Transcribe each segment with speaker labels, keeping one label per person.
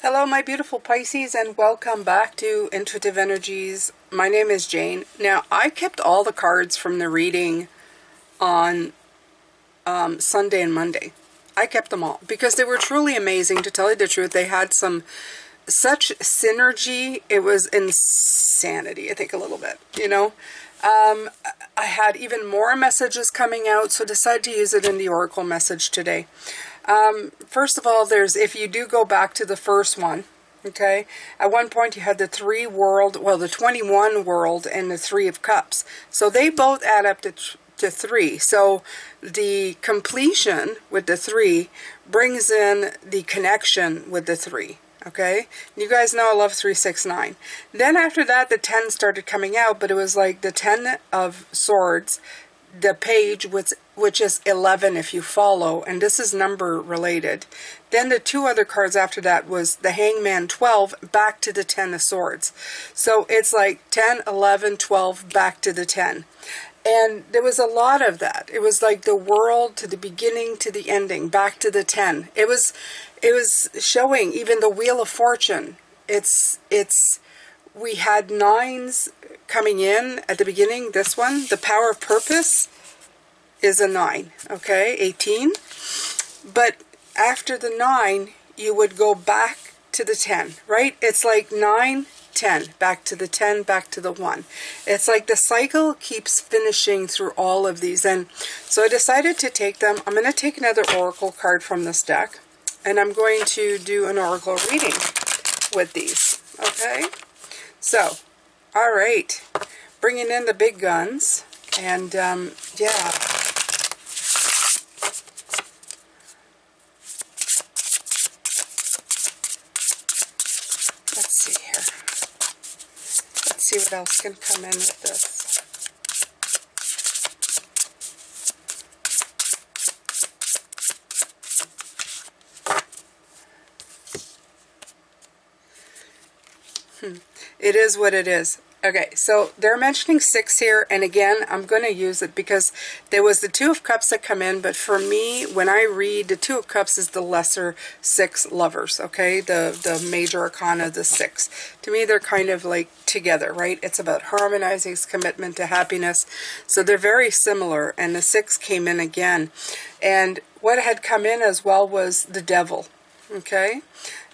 Speaker 1: Hello, my beautiful Pisces, and welcome back to Intuitive Energies. My name is Jane. Now, I kept all the cards from the reading on Sunday and Monday. I kept them all because they were truly amazing. To tell you the truth, they had such synergy. It was insanity, I think, a little bit, you know. I had even more messages coming out, so decided to use it in the Oracle message today. First of all, if you do go back to the first one, okay, at one point you had the 21 world and the 3 of cups. So they both add up to 3. So the completion with the 3 brings in the connection with the 3. Okay, you guys know I love 369. Then after that, the 10 started coming out, but it was like the 10 of swords, the page which is 11 if you follow, and this is number related. Then the 2 other cards after that was the hangman, 12, back to the 10 of swords. So it's like 10, 11, 12, back to the 10. And there was a lot of that. It was like the world to the beginning to the ending, back to the 10. It was showing even the Wheel of Fortune. We had 9s coming in at the beginning. This one, the Power of Purpose, is a 9. Okay, 18. But after the 9, you would go back to the 10, right? It's like 9, 10, back to the 10, back to the 1. It's like the cycle keeps finishing through all of these. And so I decided to take them. I'm going to take another Oracle card from this deck, and I'm going to do an Oracle reading with these. Okay? So, all right. Bringing in the big guns. And, yeah. Let's see here. Let's see what else can come in with this. It is what it is. Okay, so they're mentioning 6 here, and again, I'm going to use it because there was the 2 of Cups that come in, but for me, when I read, the 2 of Cups is the lesser 6 lovers, okay? The major arcana, the 6. To me, they're kind of like together, right? It's about harmonizing commitment to happiness. So they're very similar, and the 6 came in again. And what had come in as well was the Devil, okay?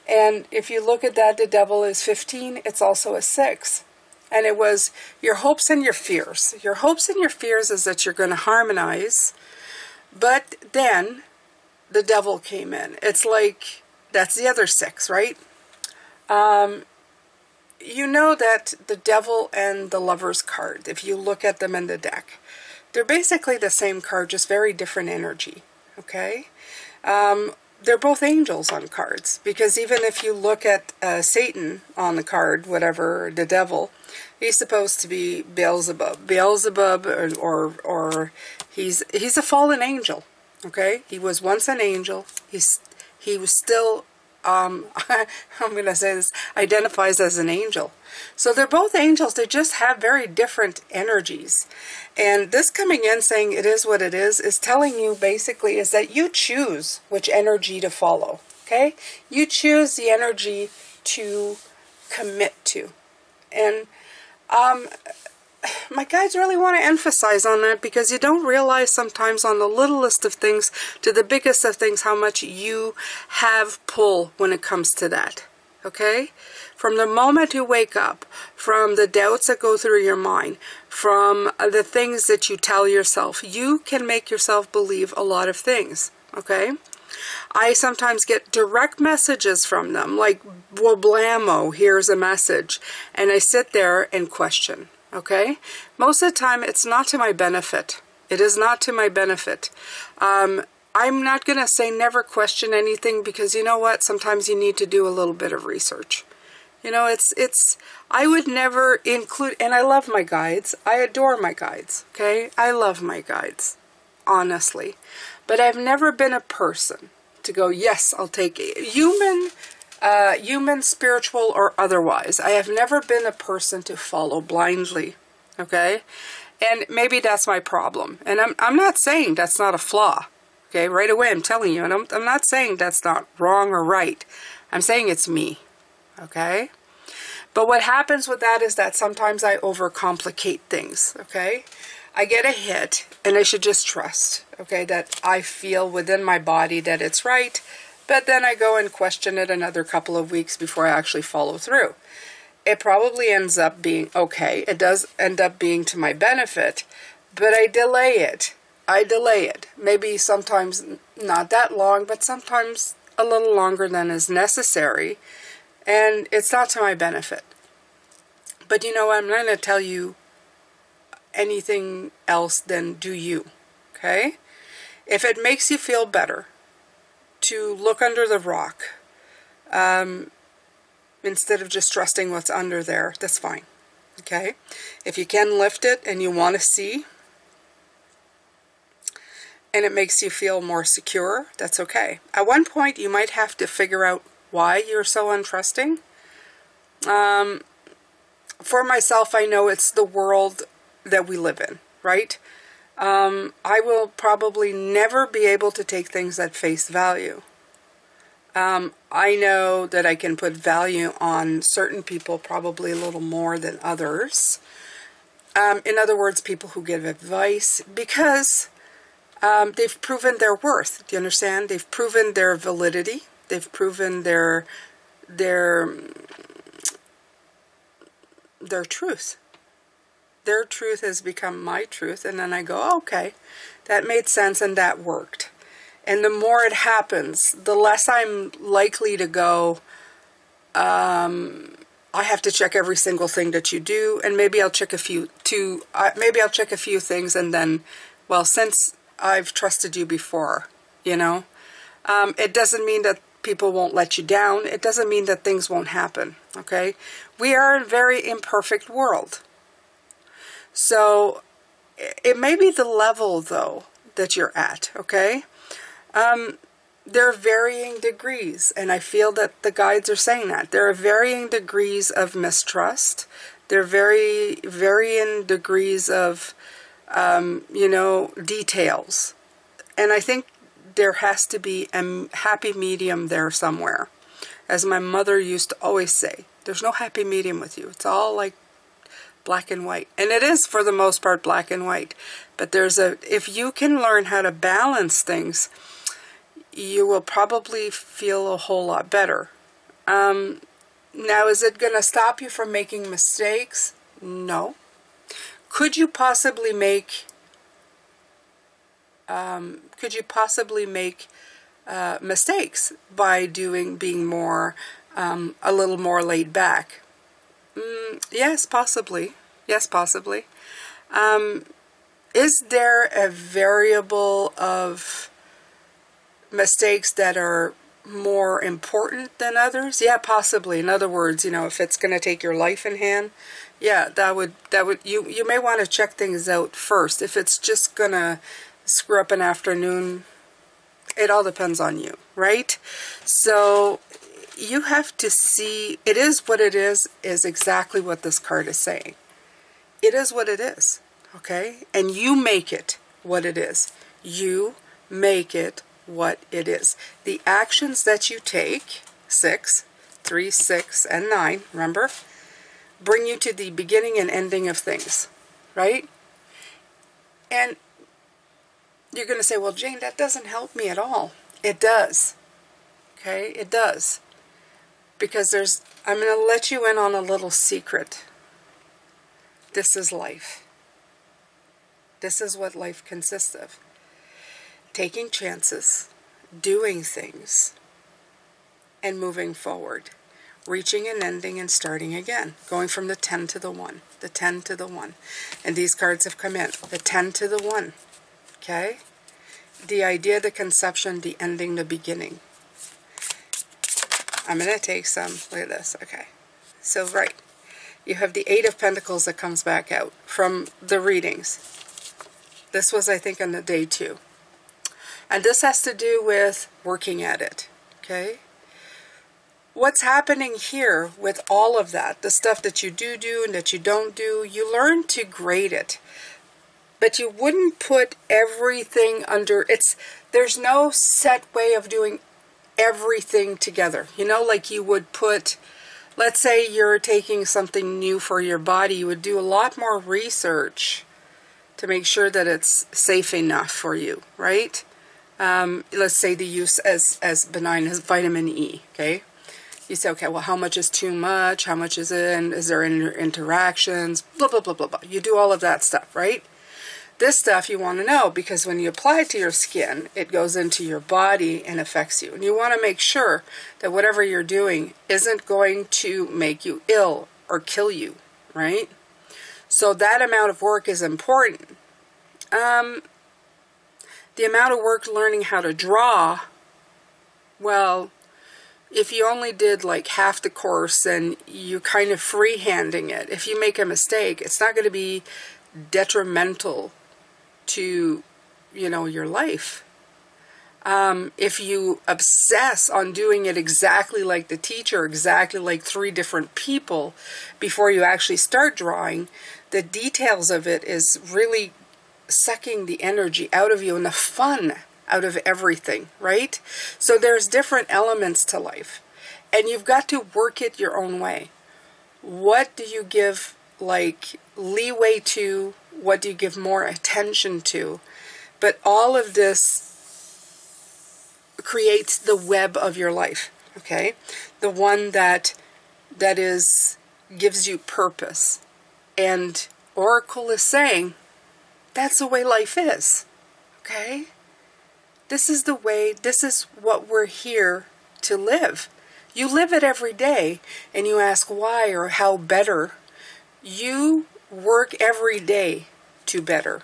Speaker 1: And if you look at that, the Devil is 15. It's also a 6. And it was your hopes and your fears. Your hopes and your fears is that you're going to harmonize. But then the Devil came in. It's like, that's the other 6, right? You know that the Devil and the Lover's card, if you look at them in the deck, they're basically the same card, just very different energy. Okay? They're both angels on cards, because even if you look at Satan on the card, whatever, the devil, he's supposed to be Beelzebub. Beelzebub, or he's a fallen angel, okay? He was once an angel. He was still, I'm going to say this, identifies as an angel. So they're both angels. They just have very different energies. And this coming in saying it is what it is telling you basically is that you choose which energy to follow, okay? You choose the energy to commit to. And my guides really want to emphasize on that, because you don't realize sometimes on the littlest of things to the biggest of things how much you have pull when it comes to that, okay? From the moment you wake up, from the doubts that go through your mind, from the things that you tell yourself, you can make yourself believe a lot of things, okay? I sometimes get direct messages from them, like, "Wablamo, here's a message," and I sit there and question, okay? Most of the time, it's not to my benefit. It is not to my benefit. I'm not going to say never question anything, because you know what? Sometimes you need to do a little bit of research. You know, I would never include, and I love my guides. I adore my guides, okay? I love my guides, honestly. But I've never been a person to go, yes, I'll take it. Human, spiritual, or otherwise. I have never been a person to follow blindly, okay? And maybe that's my problem. And I'm not saying that's not a flaw, okay? Right away, I'm telling you. And I'm not saying that's not wrong or right. I'm saying it's me, okay? But what happens with that is that sometimes I overcomplicate things, okay? I get a hit, and I should just trust, okay, that I feel within my body that it's right, but then I go and question it another couple of weeks before I actually follow through. It probably ends up being okay. It does end up being to my benefit, but I delay it. Maybe sometimes not that long, but sometimes a little longer than is necessary. And it's not to my benefit. But you know, I'm not going to tell you anything else than do you. Okay? If it makes you feel better to look under the rock, instead of just trusting what's under there, that's fine. Okay? If you can lift it and you want to see, and it makes you feel more secure, that's okay. At one point, you might have to figure out why you're so untrusting. For myself, I know it's the world that we live in, right? I will probably never be able to take things at face value. I know that I can put value on certain people probably a little more than others. In other words, people who give advice, because they've proven their worth. Do you understand? They've proven their validity. They've proven their truth. Their truth has become my truth, and then I go, oh, okay, that made sense and that worked. And the more it happens, the less I'm likely to go, I have to check every single thing that you do, and maybe I'll check a few things, and then, well, since I've trusted you before, you know, it doesn't mean that people won't let you down. It doesn't mean that things won't happen, okay? We are a very imperfect world. So it may be the level, though, that you're at, okay? There are varying degrees, and I feel that the guides are saying that. There are varying degrees of mistrust. There are varying degrees of, details. And I think there has to be a happy medium there somewhere. As my mother used to always say, there's no happy medium with you. It's all like black and white. And it is, for the most part, black and white. But if you can learn how to balance things, you will probably feel a whole lot better. Now, is it going to stop you from making mistakes? No. Could you possibly make mistakes by being more, a little more laid back? Yes, possibly. Yes, possibly. Is there a variable of mistakes that are more important than others? Yeah, possibly. In other words, if it's going to take your life in hand, yeah, you may want to check things out first. If it's just going to screw up an afternoon, it all depends on you, right? So you have to see, it is what it is exactly what this card is saying. It is what it is, okay? And you make it what it is. You make it what it is. The actions that you take, 3, 6, and 9, remember, bring you to the beginning and ending of things, right? And you're going to say, well, Jane, that doesn't help me at all. It does, okay? It does. Because I'm going to let you in on a little secret. This is life. This is what life consists of. Taking chances, doing things, and moving forward. Reaching and ending and starting again. Going from the 10 to the 1. The 10 to the 1. And these cards have come in. The 10 to the 1. Okay? The idea, the conception, the ending, the beginning. I'm going to take some. Look at this. Okay. So, right. You have the 8 of Pentacles that comes back out from the readings. This was, I think, on the day 2. And this has to do with working at it. Okay? What's happening here with all of that, the stuff that you do and that you don't do, you learn to grade it. But you wouldn't put everything under, there's no set way of doing everything together. You know, like you would put, let's say you're taking something new for your body, you would do a lot more research to make sure that it's safe enough for you, right? Let's say the use as benign as vitamin E, okay? You say, okay, well, how much is too much? How much is it? And is there interactions? Blah, blah, blah, blah, blah. You do all of that stuff, right? This stuff you want to know because when you apply it to your skin, it goes into your body and affects you. And you want to make sure that whatever you're doing isn't going to make you ill or kill you, right? So that amount of work is important. The amount of work learning how to draw, well, if you only did like half the course and you're kind of freehanding it, if you make a mistake, it's not going to be detrimental to, you know, your life. If you obsess on doing it exactly like the teacher, exactly like 3 different people before you actually start drawing, the details of it is really sucking the energy out of you and the fun out of everything, right? So there's different elements to life, and you've got to work it your own way. What do you give like leeway to? What do you give more attention to? But all of this creates the web of your life, okay? The one that gives you purpose. And Oracle is saying that's the way life is, okay? This is the way, this is what we're here to live. You live it every day and you ask why or how better. You work every day to better.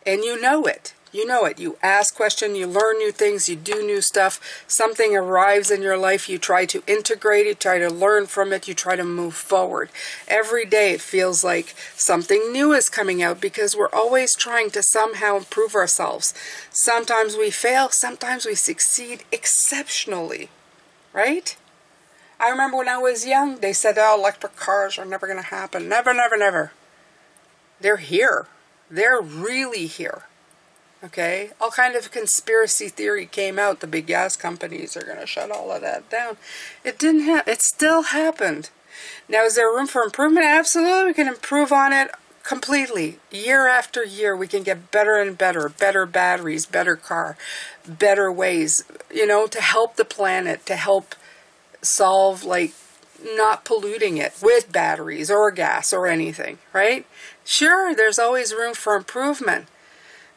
Speaker 1: And you know it. You know it. You ask questions, you learn new things, you do new stuff. Something arrives in your life, you try to integrate it, try to learn from it, you try to move forward. Every day it feels like something new is coming out because we're always trying to somehow improve ourselves. Sometimes we fail, sometimes we succeed exceptionally, right? I remember when I was young, they said, oh, electric cars are never going to happen. Never, never, never. They're here. They're really here. Okay? All kind of conspiracy theory came out. The big gas companies are going to shut all of that down. It didn't happen. It still happened. Now, is there room for improvement? Absolutely. We can improve on it completely. Year after year, we can get better and better. Better batteries, better car, better ways, you know, to help the planet, to help solve, like, not polluting it with batteries or gas or anything, right? Sure, there's always room for improvement.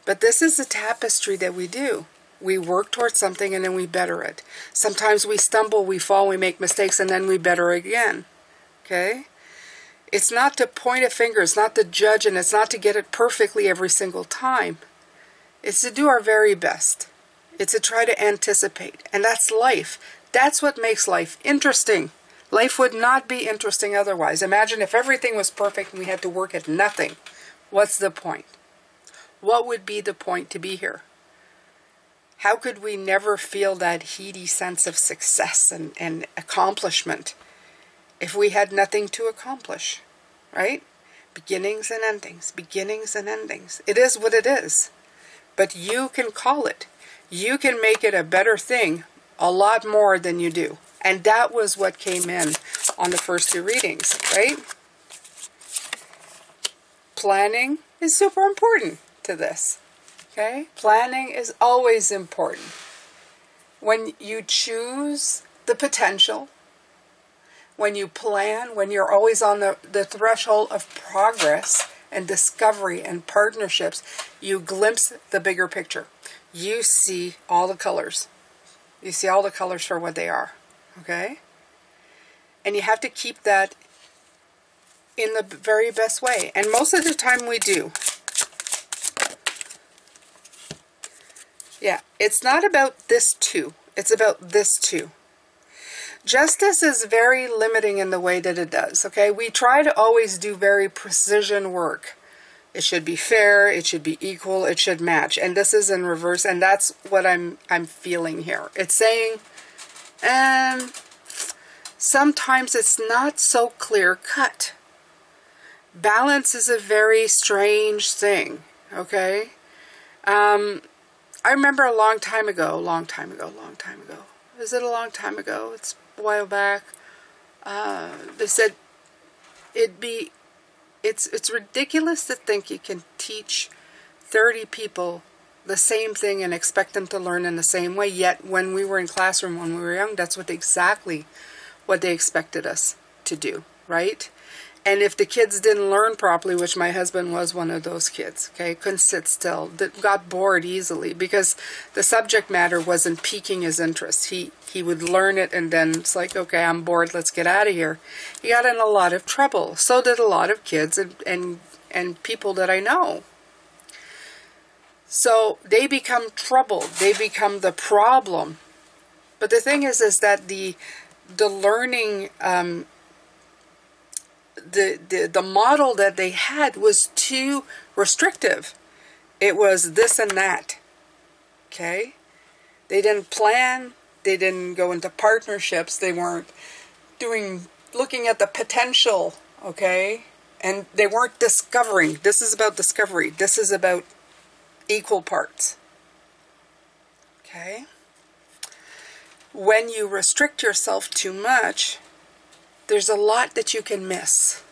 Speaker 1: But this is the tapestry that we do. We work towards something and then we better it. Sometimes we stumble, we fall, we make mistakes, and then we better again. Okay? It's not to point a finger, it's not to judge, and it's not to get it perfectly every single time. It's to do our very best. It's to try to anticipate. And that's life. That's what makes life interesting. Life would not be interesting otherwise. Imagine if everything was perfect and we had to work at nothing. What's the point? What would be the point to be here? How could we never feel that heady sense of success and accomplishment if we had nothing to accomplish, right? Beginnings and endings, beginnings and endings. It is what it is. But you can call it. You can make it a better thing a lot more than you do. And that was what came in on the first 2 readings, right? Planning is super important to this, okay? Planning is always important. When you choose the potential, when you plan, when you're always on the threshold of progress and discovery and partnerships, you glimpse the bigger picture. You see all the colors. You see all the colors for what they are, okay? And you have to keep that in the very best way. And most of the time we do. Yeah, it's not about this too. It's about this too. Justice is very limiting in the way that it does, okay? We try to always do very precision work. It should be fair, it should be equal, it should match. And this is in reverse, and that's what I'm feeling here. It's saying, sometimes it's not so clear-cut. Balance is a very strange thing, okay? I remember a long time ago. Is it a long time ago? It's a while back. They said it's ridiculous to think you can teach 30 people the same thing and expect them to learn in the same way. Yet when we were in classroom when we were young, that's exactly what they expected us to do, right? And if the kids didn't learn properly, which my husband was one of those kids, okay, couldn't sit still, that got bored easily because the subject matter wasn't piquing his interest. He would learn it and then it's like, okay, I'm bored, let's get out of here. He got in a lot of trouble. So did a lot of kids and people that I know. So they become trouble. They become the problem. But the thing is that the learning, the model that they had was too restrictive. It was this and that. Okay? They didn't plan. They didn't go into partnerships. They weren't looking at the potential. Okay? And they weren't discovering. This is about discovery. This is about equal parts. Okay? When you restrict yourself too much, there's a lot that you can miss.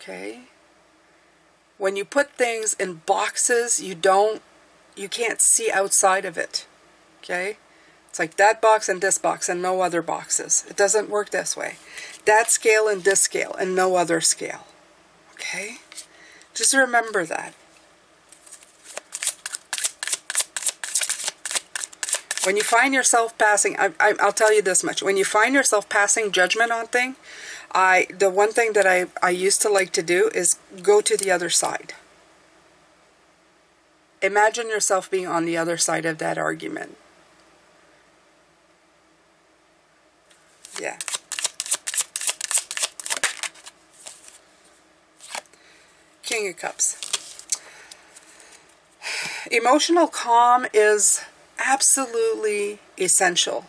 Speaker 1: Okay? When you put things in boxes, you can't see outside of it. Okay? It's like that box and this box and no other boxes. It doesn't work this way. That scale and this scale and no other scale. Okay? Just remember that. When you find yourself passing, I'll tell you this much. When you find yourself passing judgment on things, the one thing that I used to like to do is go to the other side. Imagine yourself being on the other side of that argument. Yeah. King of Cups. Emotional calm is absolutely essential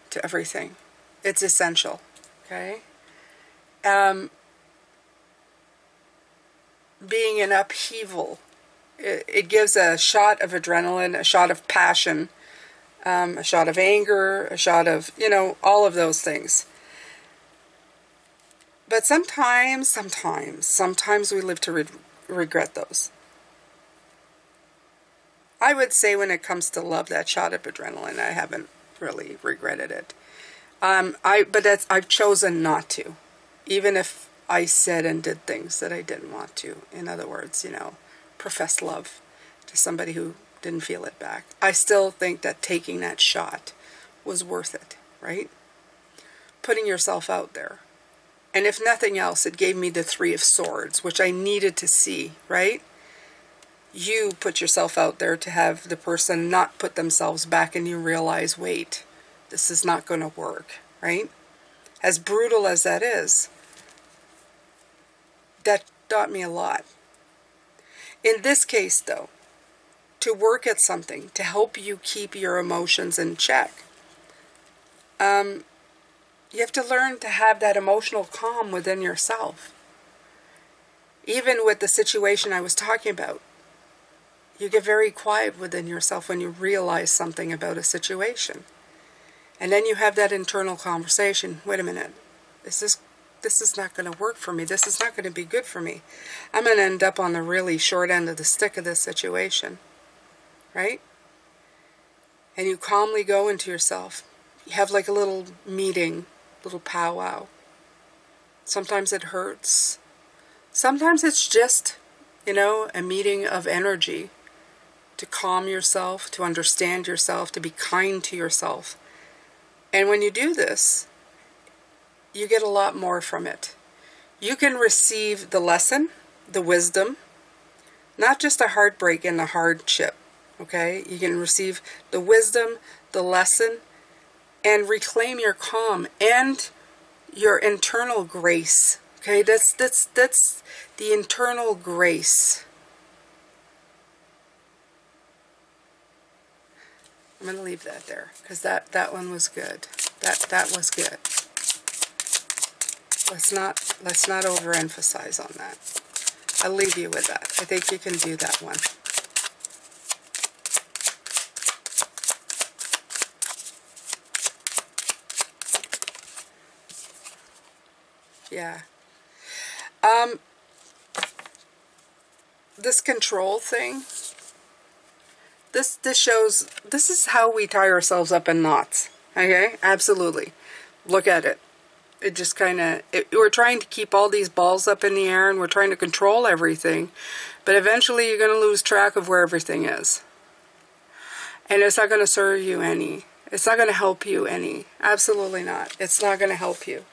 Speaker 1: to everything. It's essential. Okay? Being in upheaval, it gives a shot of adrenaline, a shot of passion, a shot of anger, a shot of, all of those things. But sometimes we live to regret those. I would say when it comes to love, that shot of adrenaline, I haven't really regretted it. I've chosen not to, even if I said and did things that I didn't want to. In other words, profess love to somebody who didn't feel it back. I still think that taking that shot was worth it, right? Putting yourself out there. And if nothing else, it gave me the 3 of Swords, which I needed to see, right? You put yourself out there to have the person not put themselves back and you realize, wait, this is not going to work, right? As brutal as that is, that taught me a lot. In this case, though, to work at something, to help you keep your emotions in check, you have to learn to have that emotional calm within yourself. Even with the situation I was talking about, you get very quiet within yourself when you realize something about a situation. And then you have that internal conversation. Wait a minute. This is not going to work for me. This is not going to be good for me. I'm going to end up on the really short end of the stick of this situation. Right? And you calmly go into yourself. You have like a little meeting, little powwow. Sometimes it hurts. Sometimes it's just, a meeting of energy. To calm yourself, to understand yourself, to be kind to yourself. And when you do this, you get a lot more from it. You can receive the lesson, the wisdom, not just the heartbreak and the hardship, okay? You can receive the wisdom, the lesson, and reclaim your calm and your internal grace, okay? That's the internal grace. I'm going to leave that there because that one was good. That was good. Let's not overemphasize on that. I'll leave you with that. I think you can do that one. Yeah. This control thing, this shows, this is how we tie ourselves up in knots. Okay? Absolutely. Look at it. It just kind of, we're trying to keep all these balls up in the air and we're trying to control everything. But eventually you're going to lose track of where everything is. And it's not going to serve you any. It's not going to help you any. Absolutely not. It's not going to help you.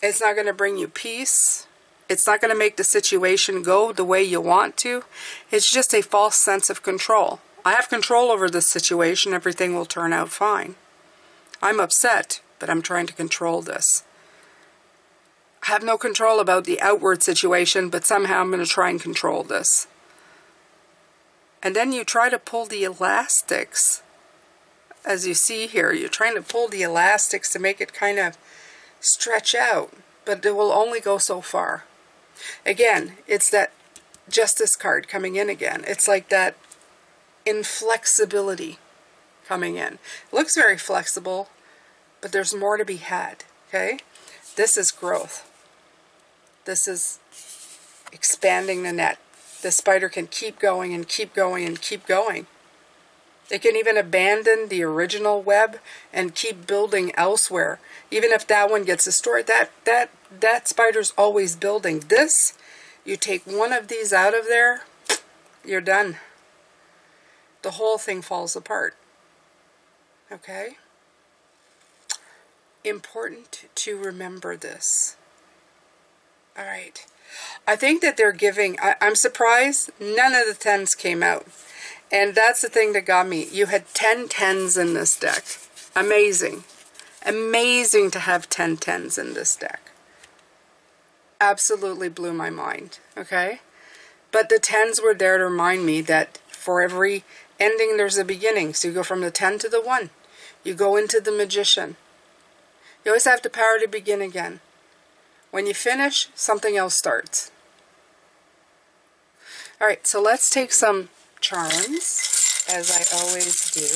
Speaker 1: It's not going to bring you peace. It's not going to make the situation go the way you want to. It's just a false sense of control. I have control over this situation. Everything will turn out fine. I'm upset, but I'm trying to control this. I have no control about the outward situation, but somehow I'm going to try and control this. And then you try to pull the elastics. As you see here, you're trying to pull the elastics to make it kind of stretch out, but it will only go so far. Again, it's that Justice card coming in again. It's like that inflexibility coming in. It looks very flexible, but there's more to be had, okay? This is growth. This is expanding the net. The spider can keep going and keep going and keep going. It can even abandon the original web and keep building elsewhere. Even if that one gets destroyed, that spider's always building. This, you take one of these out of there, you're done. The whole thing falls apart. Okay? Important to remember this. All right. I think that they're giving, I'm surprised none of the 10s came out. And that's the thing that got me. You had 10 10s in this deck. Amazing. Amazing to have 10 10s in this deck. Absolutely blew my mind. Okay? But the 10s were there to remind me that for every ending there's a beginning. So you go from the 10 to the 1. You go into the Magician. You always have the power to begin again. When you finish, something else starts. Alright, so let's take some charms, as I always do.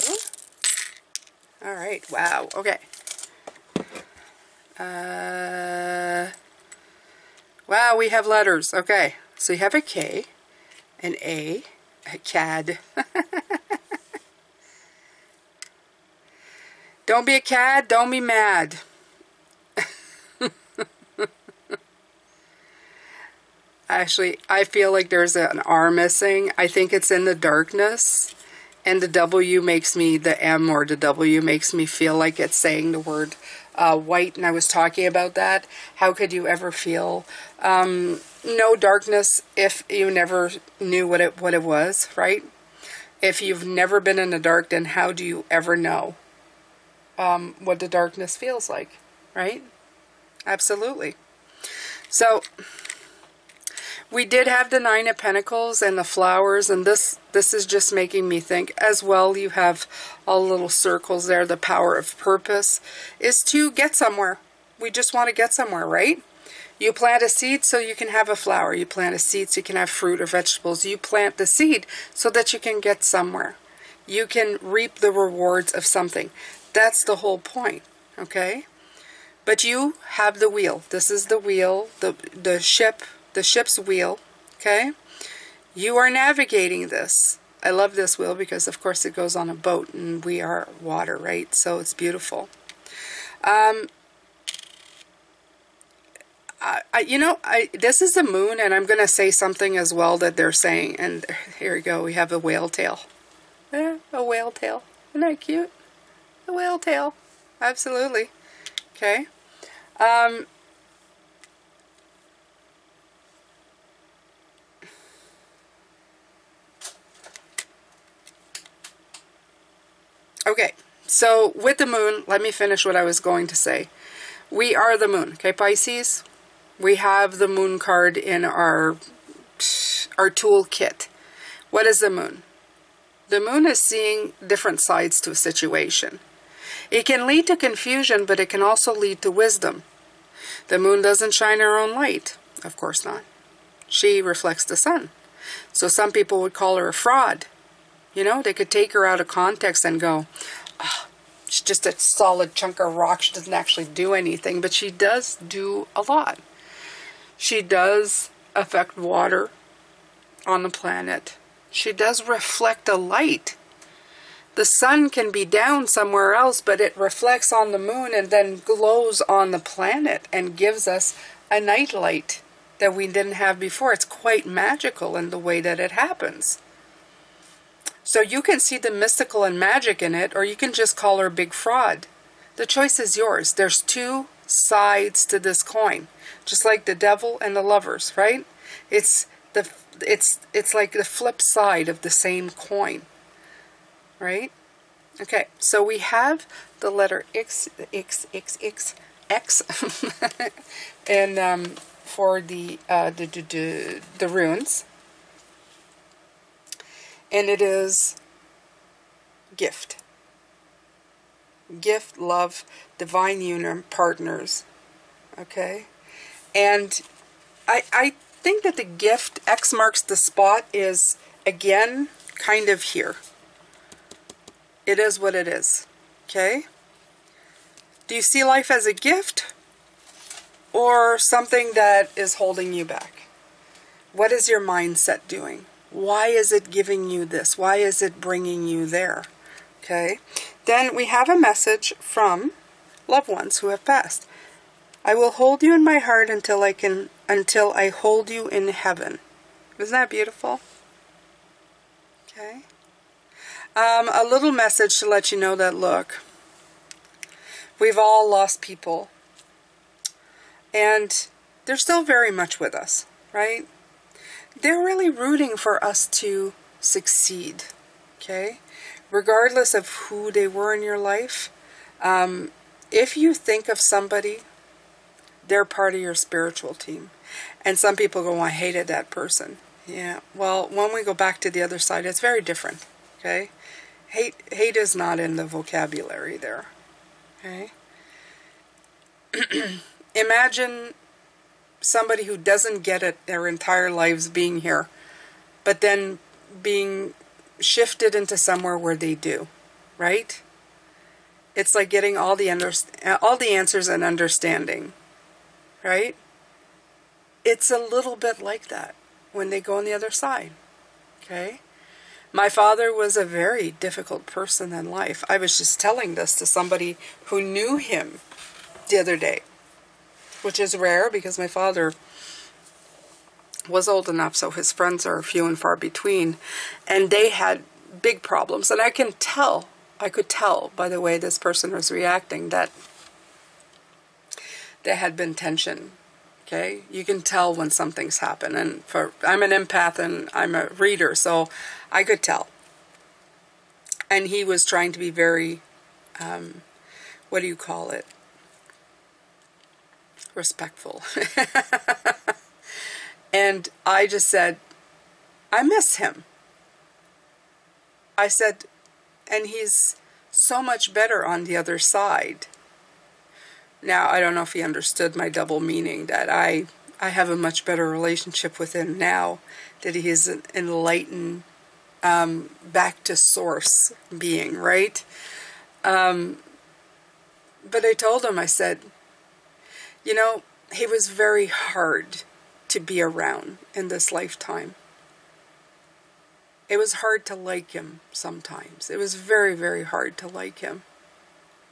Speaker 1: Alright, wow, okay. Wow, we have letters. Okay, so you have a K, an A cad. Don't be a cad, don't be mad. Actually, I feel like there's an R missing. I think it's in the darkness. And the W makes me, the M or the W makes me feel like it's saying the word white. And I was talking about that. How could you ever feel no darkness if you never knew what it was, right? If you've never been in the dark, then how do you ever know what the darkness feels like, right? Absolutely. So we did have the 9 of Pentacles and the flowers, and this is just making me think as well. You have all little circles there. The power of purpose is to get somewhere. We just want to get somewhere, right? You plant a seed so you can have a flower. You plant a seed so you can have fruit or vegetables. You plant the seed so that you can get somewhere. You can reap the rewards of something. That's the whole point, okay? But you have the wheel. This is the wheel, the ship's wheel, okay? You are navigating this. I love this wheel because, of course, it goes on a boat, and we are water, right? So it's beautiful. This is the moon, and I'm going to say something as well that they're saying. And here we go. We have a whale tail. Yeah, a whale tail. Isn't that cute? A whale tail. Absolutely. Okay. Okay, so with the moon, let me finish what I was going to say. We are the moon, okay, Pisces? We have the moon card in our toolkit. What is the moon? The moon is seeing different sides to a situation. It can lead to confusion, but it can also lead to wisdom. The moon doesn't shine her own light. Of course not. She reflects the sun. So some people would call her a fraud. You know, they could take her out of context and go, oh, She's just a solid chunk of rock. She doesn't actually do anything, but she does do a lot. She does affect water on the planet. She does reflect a light. The sun can be down somewhere else, but it reflects on the moon and then glows on the planet and gives us a night light that we didn't have before. It's quite magical in the way that it happens. So you can see the mystical and magic in it, or you can just call her a big fraud. The choice is yours. There's two sides to this coin, just like the devil and the lovers, right? It's like the flip side of the same coin, right? Okay, so we have the letter X, and for the runes, and it is gift, love, divine union, partners. Okay, and I think that the gift, X marks the spot, is again kind of here. It is what it is. Okay? Do you see life as a gift or something that is holding you back? What is your mindset doing? Why is it giving you this? Why is it bringing you there? Okay? Then we have a message from loved ones who have passed. I will hold you in my heart until I hold you in heaven. Isn't that beautiful? Okay. A little message to let you know that, look, we've all lost people, and they're still very much with us, right? They're really rooting for us to succeed, okay? Regardless of who they were in your life, if you think of somebody, they're part of your spiritual team. And some people go, I hated that person. Yeah, well, when we go back to the other side, it's very different, okay? Hate is not in the vocabulary there, okay? Imagine somebody who doesn't get it their entire lives being here, but then being shifted into somewhere where they do, right? It's like getting all the answers and understanding, right? It's a little bit like that when they go on the other side, okay? My father was a very difficult person in life. I was just telling this to somebody who knew him the other day, which is rare because my father was old enough, so his friends are few and far between, and they had big problems. And I could tell by the way this person was reacting that there had been tension. Okay, you can tell when something's happened, and I'm an empath and I'm a reader, so I could tell. And he was trying to be very, what do you call it? Respectful. And I just said, I miss him. I said, and he's so much better on the other side. Now, I don't know if he understood my double meaning, that I have a much better relationship with him now, that he is an enlightened, back to source being, right? But I told him, I said, you know, he was very hard to be around in this lifetime. It was hard to like him sometimes. It was very, very hard to like him.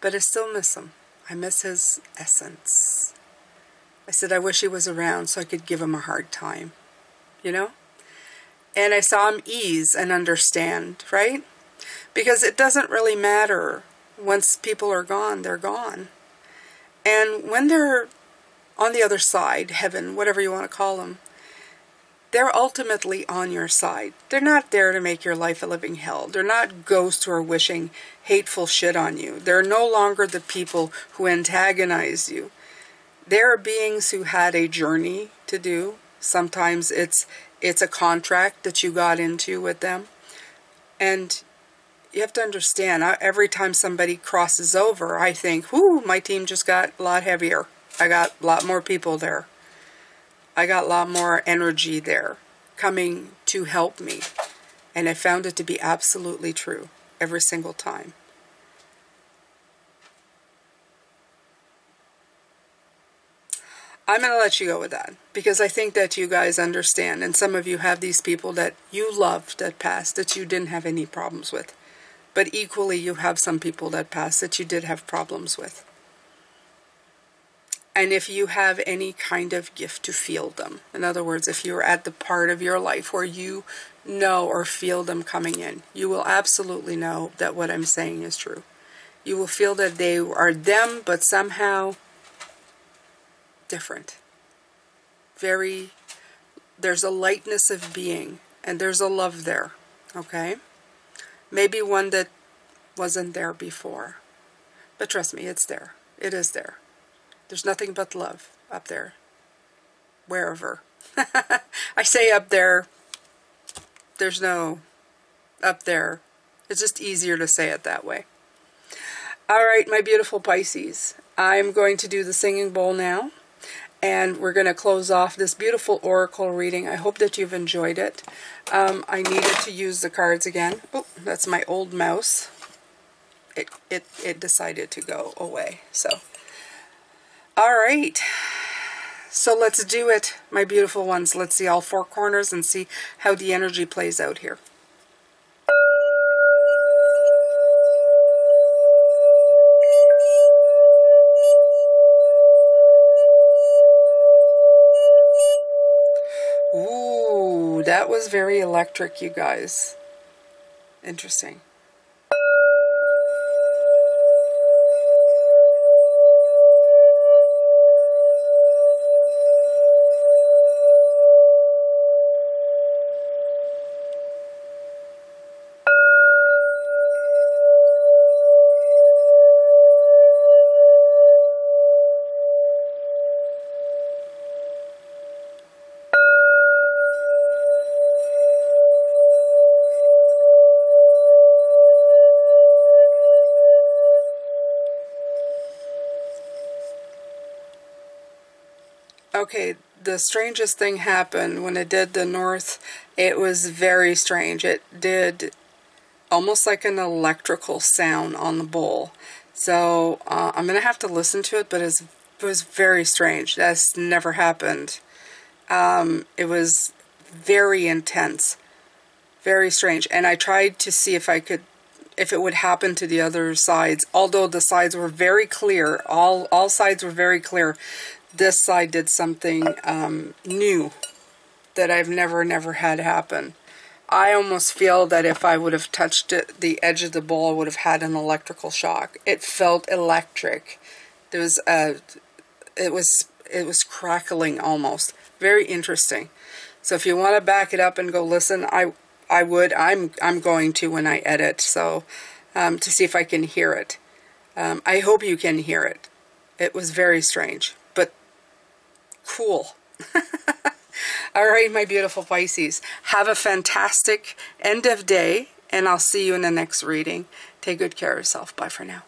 Speaker 1: But I still miss him. I miss his essence. I said, I wish he was around so I could give him a hard time, you know? And I saw him ease and understand, right? Because it doesn't really matter. Once people are gone, they're gone. And when they're on the other side, heaven, whatever you want to call them, they're ultimately on your side. They're not there to make your life a living hell. They're not ghosts who are wishing hateful shit on you. They're no longer the people who antagonize you. They're beings who had a journey to do. Sometimes it's a contract that you got into with them. And you have to understand, every time somebody crosses over, I think, whoo, my team just got a lot heavier. I got a lot more people there. I got a lot more energy there coming to help me. And I found it to be absolutely true every single time. I'm going to let you go with that because I think that you guys understand, and some of you have these people that you loved that passed that you didn't have any problems with. But equally, you have some people that passed that you did have problems with. And if you have any kind of gift to feel them, in other words, if you're at the part of your life where you know or feel them coming in, you will absolutely know that what I'm saying is true. You will feel that they are them, but somehow different. There's a lightness of being, and there's a love there, okay? Maybe one that wasn't there before. But trust me, it's there. It is there. There's nothing but love up there. Wherever. I say up there. There's no up there. It's just easier to say it that way. All right, my beautiful Pisces. I'm going to do the singing bowl now. And we're going to close off this beautiful oracle reading. I hope that you've enjoyed it. I needed to use the cards again. Oh, that's my old mouse. It decided to go away. So, all right. So let's do it, my beautiful ones. Let's see all four corners and see how the energy plays out here. Ooh, that was very electric, you guys. Interesting. Okay, the strangest thing happened when it did the north. It was very strange. It did almost like an electrical sound on the bowl. So I'm going to have to listen to it, but it was very strange. That's never happened. It was very intense, very strange. And I tried to see if it would happen to the other sides. Although the sides were very clear, all sides were very clear. This side did something new that I've never had happen. I almost feel that if I would have touched it, the edge of the bowl, I would have had an electrical shock. It felt electric. There was it was crackling almost. Very interesting. So if you want to back it up and go listen, I would. I'm going to when I edit. So to see if I can hear it. I hope you can hear it. It was very strange, but cool. All right, my beautiful Pisces. Have a fantastic end of day, and I'll see you in the next reading. Take good care of yourself. Bye for now.